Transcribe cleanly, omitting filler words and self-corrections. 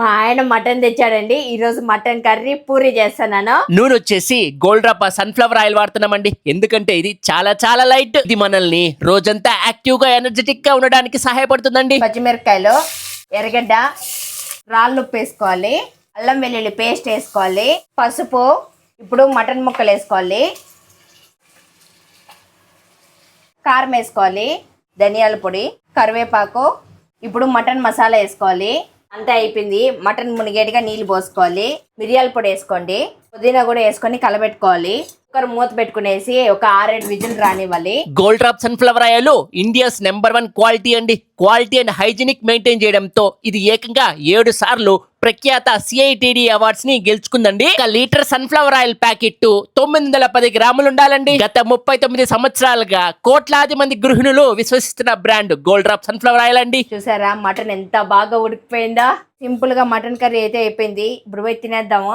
మా ఆయన మటన్ తెచ్చాడండి. ఈ రోజు మటన్ కర్రీ పూరి చేస్తున్నాను. నూనె వచ్చేసి గోల్డ్ డ్రాప్ సన్ఫ్లవర్ ఆయిల్ వాడుతున్నామండి. ఎందుకంటే ఇది చాలా చాలా లైట్. ఇది మనల్ని రోజంతా యాక్టివ్ గా ఎనర్జెటిక్ గా ఉండడానికి సహాయపడుతుందండి. పచ్చిమిరపకాయలు, ఎర్రగడ్డ, రాళ్ళు ఉప్పు వేసుకోవాలి, అల్లం వెల్లుల్లి పేస్ట్ వేసుకోవాలి, పసుపు, ఇప్పుడు మటన్ ముక్కలు వేసుకోవాలి, కారం వేసుకోవాలి, ధనియాల పొడి, కరివేపాకు, ఇప్పుడు మటన్ మసాలా వేసుకోవాలి. అంతా అయిపోయింది. మటన్ మునిగేటిగా నీళ్ళు పోసుకోవాలి, మిరియాల పొడి వేసుకోండి, పుదీనా కూడా వేసుకొని కలబెట్టుకోవాలి. కుక్కర్ మూత పెట్టుకునేసి ఒక 6-7 విజిల్ రానివ్వాలి. Gold drop sunflower oil India's #1 quality అండి. క్వాలిటీ అండ్ హైజీనిక్ మెయింటైన్ చేయడంతో ఇది ఏకంగా 7 సార్లు ప్రఖ్యాత CITD అవార్డ్స్ ని గెలుచుకుందండి. 1 లీటర్ సన్ఫ్లవర్ ఆయిల్ ప్యాకెట్ 910 గ్రాములు ఉండాలండి. గత 39 సంవత్సరాలుగా కోట్లాది మంది గృహిణులు విశ్వసిస్తున్న brand gold drop sunflower oil అండి. చూసారా మటన్ ఎంత బాగా ఉడికిపోయిందా. సింపుల్ గా మటన్ కర్రీ అయితే అయిపోయింది. ఇప్పుడు పోయి తినేద్దాము.